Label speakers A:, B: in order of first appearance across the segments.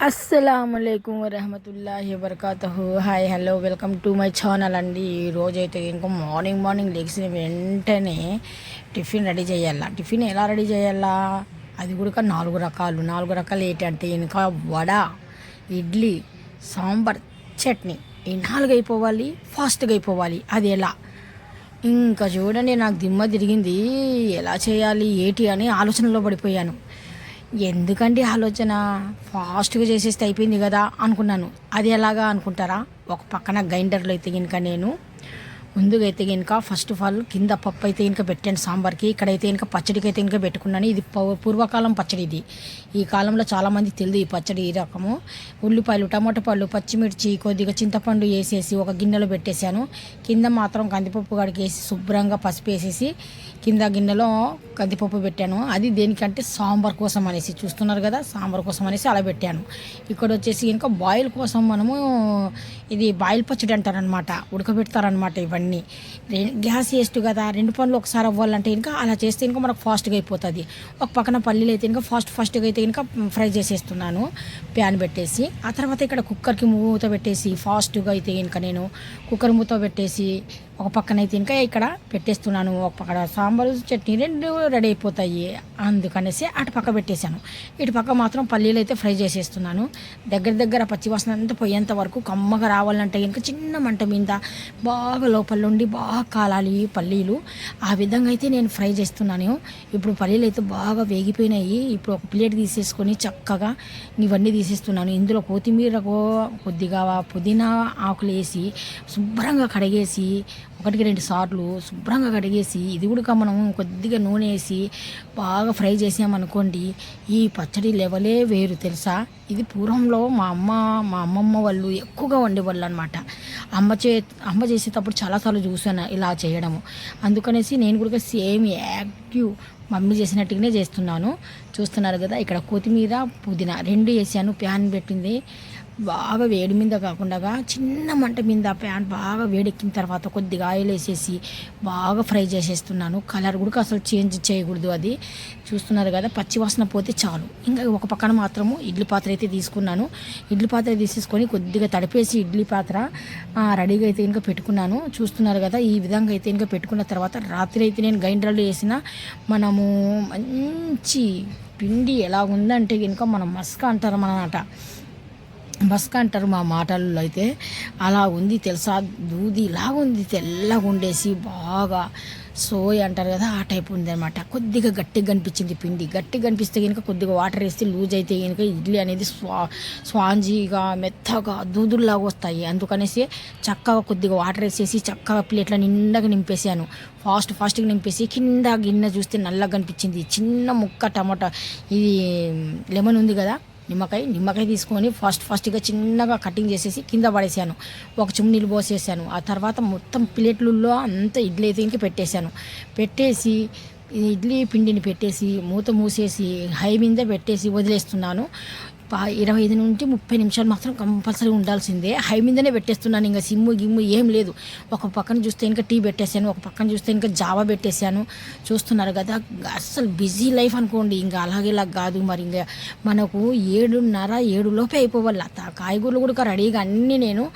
A: అస్సలాముఅలైకుం వరహమతుల్లాహి వబర్కాతుహు. Hi hello welcome to my channel అండి. ఈరోజైతే ఇంకా మార్నింగ్ లెగిసిన వెంటనే టిఫిన్ రెడీ చేయాలా. టిఫిన్ ఎలా రెడీ చేయాలా, అది కూడా నాలుగు రకాలు ఏంటంటే ఇంకా వడ, ఇడ్లీ, సాంబార్, చట్నీ. ఈ నాలుగు అయిపోవాలి, ఫాస్ట్గా అయిపోవాలి. అది ఎలా ఇంకా చూడండి, నాకు దిమ్మ తిరిగింది. ఎలా చేయాలి ఏంటి అని ఆలోచనలో పడిపోయాను. ఎందుకండి ఆలోచన, ఫాస్ట్గా చేసేస్తే అయిపోయింది కదా అనుకున్నాను. అది ఎలాగా అనుకుంటారా, ఒక పక్కన గ్రైండర్లో అయితే కనుక నేను ముందుగా అయితే కనుక ఫస్ట్ ఆఫ్ ఆల్ కింద పప్పు అయితే కనుక పెట్టాను సాంబార్కి. ఇక్కడైతే కనుక పచ్చడికి అయితే కనుక పెట్టుకున్నాను. ఇది పూర్వకాలం పచ్చడి. ఇది ఈ కాలంలో చాలామంది తెలియదు ఈ పచ్చడి. ఈ రకము ఉల్లిపాయలు, టమాటో పళ్ళు, పచ్చిమిర్చి, కొద్దిగా చింతపండు వేసేసి ఒక గిన్నెలో పెట్టేశాను. కింద మాత్రం కందిపప్పు గడికేసి శుభ్రంగా పసుపు వేసేసి కింద గిన్నెలో కందిపప్పు పెట్టాను. అది దేనికంటే సాంబార్ కోసం అనేసి, చూస్తున్నారు కదా, సాంబార్ కోసం అనేసి అలా పెట్టాను. ఇక్కడ వచ్చేసి ఇంకా బాయిల్ కోసం మనము ఇది బాయిల్ పచ్చడి అంటారనమాట, ఉడకబెడతారనమాట. ఇవన్నీ గ్యాస్ వేస్ట్ కదా, రెండు పనులు ఒకసారి అవ్వాలంటే ఇంకా అలా చేస్తే ఇంకా మనకు ఫాస్ట్గా అయిపోతుంది. ఒక పక్కన పల్లీలు అయితే ఇంకా ఫాస్ట్గా అయితే ఇంకా ఫ్రై చేసేస్తున్నాను ప్యాన్ పెట్టేసి. ఆ తర్వాత ఇక్కడ కుక్కర్కి మూత పెట్టేసి ఫాస్ట్గా అయితే ఇంకా నేను కుక్కర్ మూత పెట్టేసి ఒక పక్కన అయితే ఇంకా ఇక్కడ పెట్టేస్తున్నాను. ఒక పక్కన సాంబారు చట్నీ రెండు రెడీ అయిపోతాయి, అందుకనేసి అటు పక్క పెట్టేశాను. ఇటు పక్క మాత్రం పల్లీలు అయితే ఫ్రై చేసేస్తున్నాను. దగ్గర పచ్చివాసన అంతా పోయేంత వరకు కమ్మగా రావాలంటే ఇంకా చిన్న మంట మీద బాగా లోపల నుండి బాగా కాలాలి పల్లీలు. ఆ విధంగా అయితే నేను ఫ్రై చేస్తున్నాను. ఇప్పుడు పల్లీలు అయితే బాగా వేగిపోయినాయి. ఇప్పుడు ఒక ప్లేట్ తీసేసుకొని చక్కగా ఇవన్నీ తీసేస్తున్నాను. ఇందులో కొత్తిమీర కొద్దిగా పుదీనా ఆకులు వేసి శుభ్రంగా కడిగేసి 1-2 సార్లు శుభ్రంగా కడిగేసి ఇది కూడా మనం కొద్దిగా నూనె వేసి బాగా ఫ్రై చేసామనుకోండి, ఈ పచ్చడి లెవలే వేరు తెలుసా. ఇది పూర్వంలో మా అమ్మమ్మ వాళ్ళు ఎక్కువగా వండేవాళ్ళు అనమాట. అమ్మ చేసేటప్పుడు చాలాసార్లు చూసాను ఇలా చేయడము. అందుకనేసి నేను కూడా సేమ్ యాక్టివ్ మమ్మీ చేసినట్టుగానే చేస్తున్నాను. చూస్తున్నారు కదా, ఇక్కడ కొత్తిమీర పుదీనా రెండు వేసాను. ప్యాన్ పెట్టింది బాగా వేడి మీద కాకుండా చిన్న మంట మీద ప్యాన్ బాగా వేడెక్కిన తర్వాత కొద్దిగా ఆయిల్ వేసేసి బాగా ఫ్రై చేసేస్తున్నాను. కలర్ కూడా అసలు చేంజ్ చేయకూడదు. అది చూస్తున్నారు కదా, పచ్చి వాసన పోతే చాలు. ఇంకా ఒక పక్కన మాత్రము ఇడ్లీ పాత్ర అయితే తీసుకున్నాను. ఇడ్లీ పాత్ర తీసేసుకొని కొద్దిగా తడిపేసి ఇడ్లీ పాత్ర రెడీగా అయితే ఇంకా పెట్టుకున్నాను. చూస్తున్నారు కదా, ఈ విధంగా అయితే ఇంకా పెట్టుకున్న తర్వాత రాత్రి అయితే నేను గ్రైండర్లో వేసిన మనము మంచి పిండి ఎలా ఉందంటే కనుక మనం మస్క అంటారు అన్నమాట. మస్క అంటారు మా మాటల్లో అయితే. అలా ఉంది తెలుసా, దూది ఇలాగ ఉంది, తెల్లగా ఉండేసి బాగా సోయ్ అంటారు కదా, ఆ టైప్ ఉంది అనమాట. కొద్దిగా గట్టిగా కనిపించింది పిండి. గట్టిగా కనిపిస్తే కనుక కొద్దిగా వాటర్ వేస్తే లూజ్ అయితే కనుక ఇడ్లీ అనేది స్వాంజీగా మెత్తగా దూదుల్లాగా వస్తాయి. అందుకనేసి చక్కగా కొద్దిగా వాటర్ వేసేసి చక్కగా ప్లేట్ల నిండగా నింపేసాను. ఫాస్ట్గా నింపేసి కింద గిన్నె చూస్తే నల్లగా కనిపించింది. చిన్న ముక్క టమాటా, ఇది లెమన్ ఉంది కదా, నిమ్మకాయ తీసుకొని ఫాస్ట్గా చిన్నగా కటింగ్ చేసేసి కింద పడేసాను. ఒక చెంబు నీళ్ళు పోసేసాను. ఆ తర్వాత మొత్తం ప్లేట్లలో అంతా ఇడ్లీ అయితే ఇంక పెట్టేసి ఇడ్లీ పిండిని పెట్టేసి మూత మూసేసి హై మీద పెట్టేసి వదిలేస్తున్నాను. 25-30 నిమిషాలు మాత్రం కంపల్సరీ ఉండాల్సిందే. హై మీదనే పెట్టేస్తున్నాను. ఇంకా గిమ్ము ఏం లేదు. ఒక పక్కన చూస్తే ఇంకా టీ పెట్టేశాను, ఒక పక్కన చూస్తే ఇంకా జావా పెట్టేశాను. చూస్తున్నారు కదా, అస్సలు బిజీ లైఫ్ అనుకోండి. ఇంకా అలాగేలా కాదు మరి. ఇంకా మనకు 7:30-7 లోపే అయిపోవాలి. కాయగూరలు కూడా రెడీగా అన్నీ నేను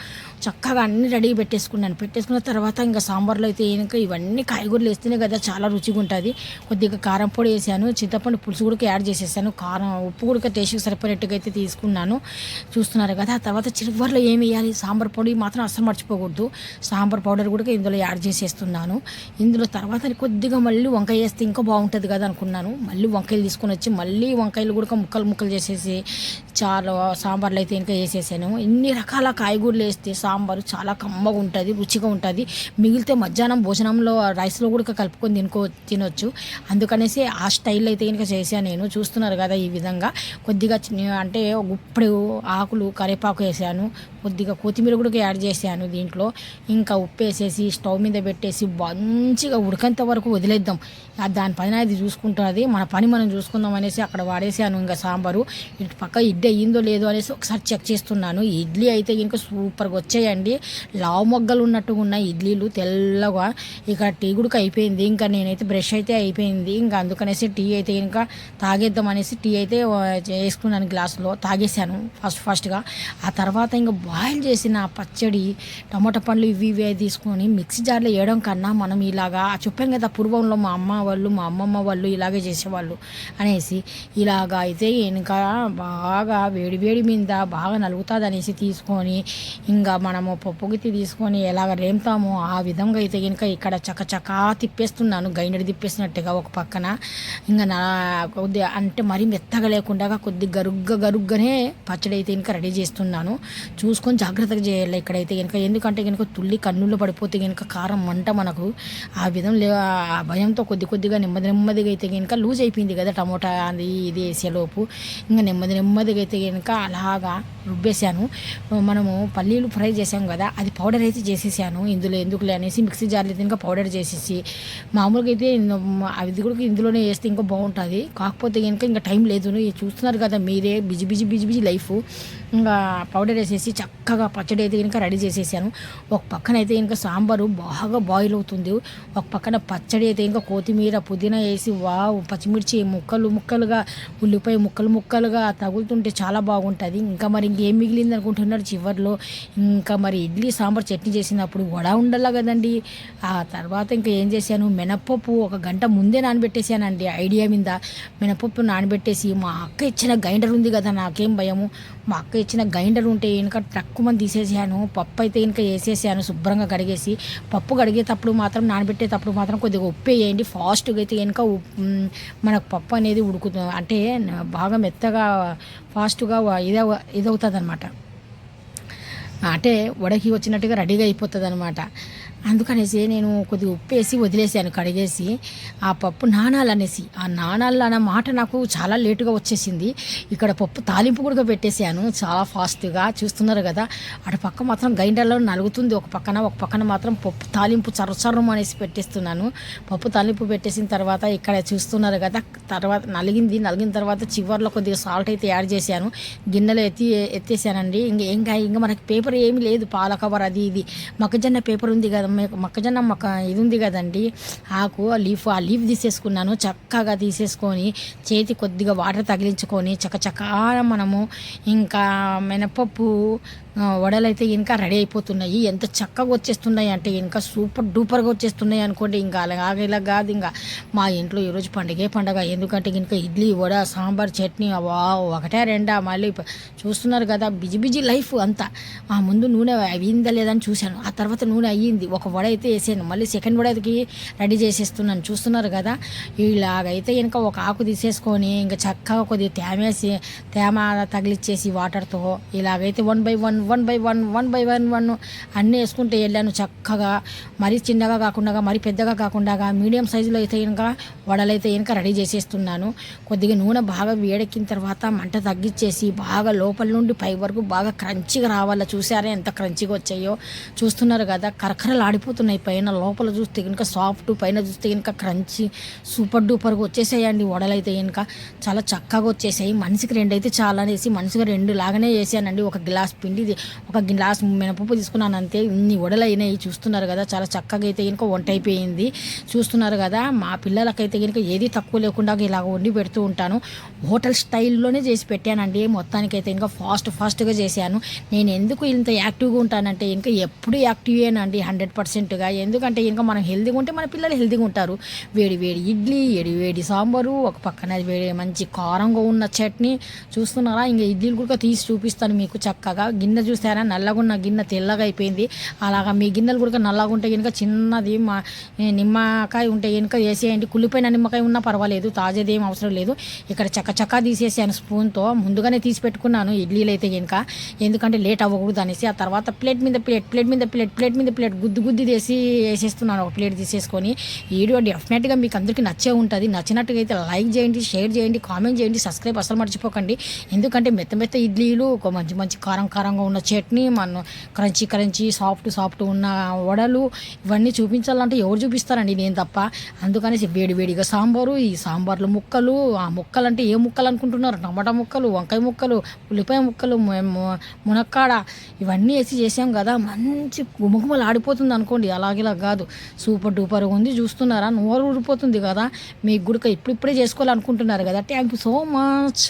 A: చక్కగా అన్నీ రెడీగా పెట్టేసుకున్న తర్వాత ఇంకా సాంబార్లో అయితే ఇంకా ఇవన్నీ కాయగూరలు వేస్తేనే కదా చాలా రుచిగా ఉంటుంది. కొద్దిగా కారం పొడి వేసాను, చింతపండు పులుసు కూడా యాడ్ చేసేసాను, కారం ఉప్పు కూడా టేస్ట్కి సరిపోయేట్టుగా అయితే తీసుకున్నాను. చూస్తున్నారు కదా, ఆ తర్వాత చివరిలో ఏమి వేయాలి, సాంబార్ పొడి మాత్రం అస్సలు మర్చిపోకూడదు. సాంబార్ పౌడర్ కూడా ఇందులో యాడ్ చేసేస్తున్నాను. ఇందులో తర్వాత కొద్దిగా మళ్ళీ వంకాయ వేస్తే ఇంకా బాగుంటుంది కదా అనుకున్నాను. మళ్ళీ వంకాయలు తీసుకొని వచ్చి మళ్ళీ వంకాయలు కూడా ముక్కలు చేసేసి చాలా సాంబార్లో అయితే ఇంకా వేసేసాను. ఇన్ని రకాల కాయగూరలు వేస్తే సాంబారు చాలా కమ్మగా ఉంటుంది, రుచిగా ఉంటుంది. మిగిలితే మధ్యాహ్నం భోజనంలో రైస్లో కూడా కలుపుకొని తినొచ్చు. అందుకనేసి ఆ స్టైల్లో అయితే ఇంకా చేశాను నేను. చూస్తున్నారు కదా, ఈ విధంగా కొద్దిగా అంటే గుప్పుడు ఆకులు కరివేపాకు వేసాను, కొద్దిగా కొత్తిమీర కూడా యాడ్ చేసాను దీంట్లో. ఇంకా ఉప్పు వేసేసి స్టవ్ మీద పెట్టేసి మంచిగా ఉడకంత వరకు వదిలేద్దాం. దానిపైన అది చూసుకుంటుంది, మన పని మనం చూసుకుందాం అనేసి అక్కడ వాడేసాను ఇంకా సాంబారు. ఇటు పక్క ఇడ్లీ ఇడ్లీ అయ్యిందో లేదో అనేసి ఒకసారి చెక్ చేస్తున్నాను. ఇడ్లీ అయితే ఇంకా సూపర్గా వచ్చాయండి. లావు మొగ్గలు ఉన్నట్టుగా ఉన్నాయి ఇడ్లీలు తెల్లగా. ఇక టీ కూడా అయిపోయింది. ఇంకా నేనైతే బ్రష్ అయితే అయిపోయింది. ఇంకా అందుకనేసి టీ అయితే ఇంకా తాగేద్దాం అనేసి టీ అయితే వేసుకున్నాను, గ్లాసులో తాగేసాను ఫస్ట్గా. ఆ తర్వాత ఇంకా బాయిల్ చేసిన పచ్చడి టమాటా పండ్లు ఇవి తీసుకొని మిక్సీ జార్లో వేయడం కన్నా మనం ఇలాగా చెప్పాను కదా, పూర్వంలో మా అమ్మమ్మ వాళ్ళు ఇలాగే చేసేవాళ్ళు అనేసి ఇలాగా అయితే ఇంకా బాగా వేడి మీద బాగా నలుగుతుంది అనేసి తీసుకొని ఇంకా మనము పప్పు గిత్తి తీసుకొని ఎలాగ రేపుతామో ఆ విధంగా అయితే ఇంకా ఇక్కడ చకచకా తిప్పేస్తున్నాను, గైండడి తిప్పేసినట్టుగా ఒక పక్కన. ఇంకా కొద్దిగా అంటే మరీ మెత్తగా లేకుండా కొద్ది గరుగ్గానే పచ్చడి అయితే ఇంకా రెడీ చేస్తున్నాను. చూసుకొని జాగ్రత్తగా చేయాలి ఇక్కడైతే కనుక, ఎందుకంటే కనుక తుల్లి కన్నుల్లో పడిపోతే కనుక కారం మంట మనకు ఆ విధంగా ఆ భయంతో కొద్దిగా నెమ్మదిగా అయితే కనుక లూజ్ అయిపోయింది కదా టమోటా అది ఇది వేసేలోపు. ఇంకా నెమ్మదిగా అయితే కనుక అలాగా రుబ్బేశాను. మనము పల్లీలు ఫ్రై చేసాం కదా, అది పౌడర్ అయితే చేసేసాను. ఇందులో ఎందుకులే అనేసి మిక్సీ జార్లో అయితే ఇంకా పౌడర్ చేసేసి, మామూలుగా అయితే అది కూడా ఇందులోనే వేస్తే ఇంకా బాగుంటుంది. కాకపోతే కనుక ఇంకా టైం లేదు, చూస్తున్నారు కదా మీరే, బిజీ లైఫ్. ఇంకా పౌడర్ వేసేసి చక్కగా పచ్చడి అయితే కనుక రెడీ చేసేసాను. ఒక పక్కన అయితే ఇంకా సాంబారు బాగా బాయిల్ అవుతుంది, ఒక పక్కన పచ్చడి అయితే ఇంకా కొత్తిమీర పుదీనా వేసి పచ్చిమిర్చి ముక్కలుగా ఉల్లిపాయ ముక్కలుగా తగులుతుంటే చాలా బాగుంటుంది. ఇంకా మరి ఇంకేం మిగిలింది అనుకుంటున్నారు చివరిలో. ఇంకా మరి ఇడ్లీ సాంబార్ చట్నీ చేసినప్పుడు వడ ఉండాలి కదండి. ఆ తర్వాత ఇంకా ఏం చేశాను, మినపప్పు ఒక గంట ముందే నానబెట్టేసానండి. ఐడియా మీద మినపప్పు నానబెట్టేసి మా అక్క ఇచ్చిన గ్రైండర్ ఉంది కదా, నాకేం భయము, మా అక్క ఇచ్చిన గ్రైండర్ ఉంటే ఇంకా తక్కువ తీసేసాను. పప్పు అయితే ఇంకా వేసేసాను శుభ్రంగా కడిగేసి. పప్పు కడిగేటప్పుడు మాత్రం నానబెట్టేటప్పుడు మాత్రం కొద్దిగా ఉప్పు వేయండి, ఫాస్ట్గా అయితే కనుక మనకు పప్పు అనేది ఉడుకుతుంది, అంటే బాగా మెత్తగా ఫాస్ట్గా ఇదవుతుంది అనమాట, అంటే వడకి వచ్చినట్టుగా రెడీగా అయిపోతుంది అనమాట. అందుకనేసి నేను కొద్దిగా ఉప్పు వేసి వదిలేసాను కడిగేసి. ఆ పప్పు నానాలనేసి, ఆ నానాలు అన్న మాట నాకు చాలా లేటుగా వచ్చేసింది. ఇక్కడ పప్పు తాలింపు కూడా పెట్టేశాను చాలా ఫాస్ట్గా, చూస్తున్నారు కదా. అటు పక్క మాత్రం గ్రైండర్లో నలుగుతుంది ఒక పక్కన మాత్రం పప్పు తాలింపు చర్రం అనేసి పెట్టేస్తున్నాను. పప్పు తాలింపు పెట్టేసిన తర్వాత ఇక్కడ చూస్తున్నారు కదా, తర్వాత నలిగిన తర్వాత చివర్లో కొద్దిగా సాల్ట్ అయితే యాడ్ చేశాను. గిన్నెలో ఎత్తేసానండి. ఇంకా మనకి పేపర్ ఏమీ లేదు, పాల కవర్ అది ఇది, మొక్కజొన్న పేపర్ ఉంది కదా, మొక్కజొన్న ఇది ఉంది కదండి ఆకు, ఆ లీఫ్ తీసేసుకున్నాను. చక్కగా తీసేసుకొని చేతి కొద్దిగా వాటర్ తగిలించుకొని చకచకా మనము ఇంకా మినపప్పు వడలు అయితే ఇంకా రెడీ అయిపోతున్నాయి. ఎంత చక్కగా వచ్చేస్తున్నాయి అంటే ఇంకా సూపర్ డూపర్గా వచ్చేస్తున్నాయి అనుకోండి. ఇంకా ఇలా కాదు, ఇంకా మా ఇంట్లో ఈరోజు పండగ. ఎందుకంటే ఇంకా ఇడ్లీ వడ సాంబార్ చట్నీ ఒకటే రెండా, మళ్ళీ చూస్తున్నారు కదా బిజీ లైఫ్ అంతా. ఆ ముందు నూనె అయిందా లేదని చూశాను, ఆ తర్వాత నూనె అయ్యింది, ఒక వడ అయితే వేసాను, మళ్ళీ సెకండ్ వడకి రెడీ చేసేస్తున్నాను. చూస్తున్నారు కదా, ఇలాగైతే ఇంకా ఒక ఆకు తీసేసుకొని ఇంకా చక్కగా కొద్దిగా తేమ తగిలిచ్చేసి వాటర్తో ఇలాగైతే వన్ బై వన్ అన్నీ వేసుకుంటూ వెళ్ళాను చక్కగా. మరీ చిన్నగా కాకుండా మరీ పెద్దగా కాకుండా మీడియం సైజులో అయితే ఇంకా వడలైతే ఇంకా రెడీ చేసేస్తున్నాను. కొద్దిగా నూనె బాగా వేడెక్కిన తర్వాత మంట తగ్గించేసి బాగా లోపల నుండి పై వరకు బాగా క్రంచిగా రావాలా. చూసారా ఎంత క్రంచిగా వచ్చాయో, చూస్తున్నారు కదా, కరకరలు ఆడిపోతున్నాయి. పైన లోపల చూస్తే కనుక సాఫ్ట్, పైన చూస్తే కనుక క్రంచి సూపర్ డూపర్గా వచ్చేసాయండి వడలైతే కనుక చాలా చక్కగా వచ్చేసాయి. మనిషికి 2 అయితే చాలా అనేసి మనిషికి 2 లాగానే వేసానండి. ఒక గ్లాస్ పిండి ఒక గ్లాస్ మినపప్పు తీసుకున్నాను అంతే, ఇన్ని వడలు అయినాయి. చూస్తున్నారు కదా, చాలా చక్కగా అయితే కనుక వంట అయిపోయింది. చూస్తున్నారు కదా, మా పిల్లలకైతే కనుక ఏది తక్కువ లేకుండా ఇలాగ వండి పెడుతూ ఉంటాను. హోటల్ స్టైల్లోనే చేసి పెట్టానండి. మొత్తానికైతే ఇంకా ఫాస్ట్గా చేశాను. నేను ఎందుకు ఇంత యాక్టివ్గా ఉంటానంటే ఇంకా ఎప్పుడు యాక్టివేనండి 100%గా. ఎందుకంటే ఇంకా మనం హెల్తీగా ఉంటే మన పిల్లలు హెల్తీగా ఉంటారు. వేడి ఇడ్లీ, వేడి సాంబారు, ఒక పక్కన మంచి కారంగా ఉన్న చట్నీ. చూస్తున్నారా, ఇంకా ఇడ్లీలు కూడా తీసి చూపిస్తాను మీకు చక్కగా. గిన్నె చూసారా, నల్లగా ఉన్న గిన్నె తెల్లగా అయిపోయింది. అలాగా మీ గిన్నెలు కూడా నల్లగా ఉంటే కనుక చిన్నది నిమ్మకాయ ఉంటే కనుక వేసేయండి. కుళ్ళిపోయిన నిమ్మకాయ ఉన్నా పర్వాలేదు, తాజాది ఏం అవసరం లేదు. ఇక్కడ చక్కచక్క తీసేసాను స్పూన్తో, ముందుగానే తీసి పెట్టుకున్నాను ఇడ్లీలు అయితే కనుక, ఎందుకంటే లేట్ అవ్వకూడదు అనేసి. ఆ తర్వాత ప్లేట్ మీద ప్లేట్ గుద్ది తీసి వేసేస్తున్నాను ఒక ప్లేట్ తీసేసుకొని. ఈ వీడియో డెఫినెట్గా మీకు అందరికీ నచ్చే ఉంటుంది. నచ్చినట్టుగా అయితే లైక్ చేయండి, షేర్ చేయండి, కామెంట్ చేయండి, సబ్స్క్రైబ్ అసలు మర్చిపోకండి. ఎందుకంటే మెత్త మెత్త ఇడ్లీలు, ఒక మంచి మంచి కారం కారంగా ఉన్న చట్నీ, మన క్రంచీ క్రంచీ సాఫ్ట్ ఉన్న వడలు ఇవన్నీ చూపించాలంటే ఎవరు చూపిస్తారండి, నేను తప్ప. అందుకనేసి వేడి వేడిగా సాంబారు, ఈ సాంబార్లో ముక్కలు, ఆ ముక్కలు అంటే ఏ ముక్కలు అనుకుంటున్నారు, టమాటా ముక్కలు, వంకాయ ముక్కలు, ఉల్లిపాయ ముక్కలు, మునక్కాడ ఇవన్నీ వేసి చేసాం కదా, మంచి గుమగుమలు ఆడిపోతుంది అనుకోండి. అలాగేలా కాదు, సూపర్ డూపర్ ఉంది. చూస్తున్నారా, నోరు ఊడిపోతుంది కదా. మీకు గుడక ఇప్పుడిప్పుడే చేసుకోవాలనుకుంటున్నారు కదా. Thank you so much.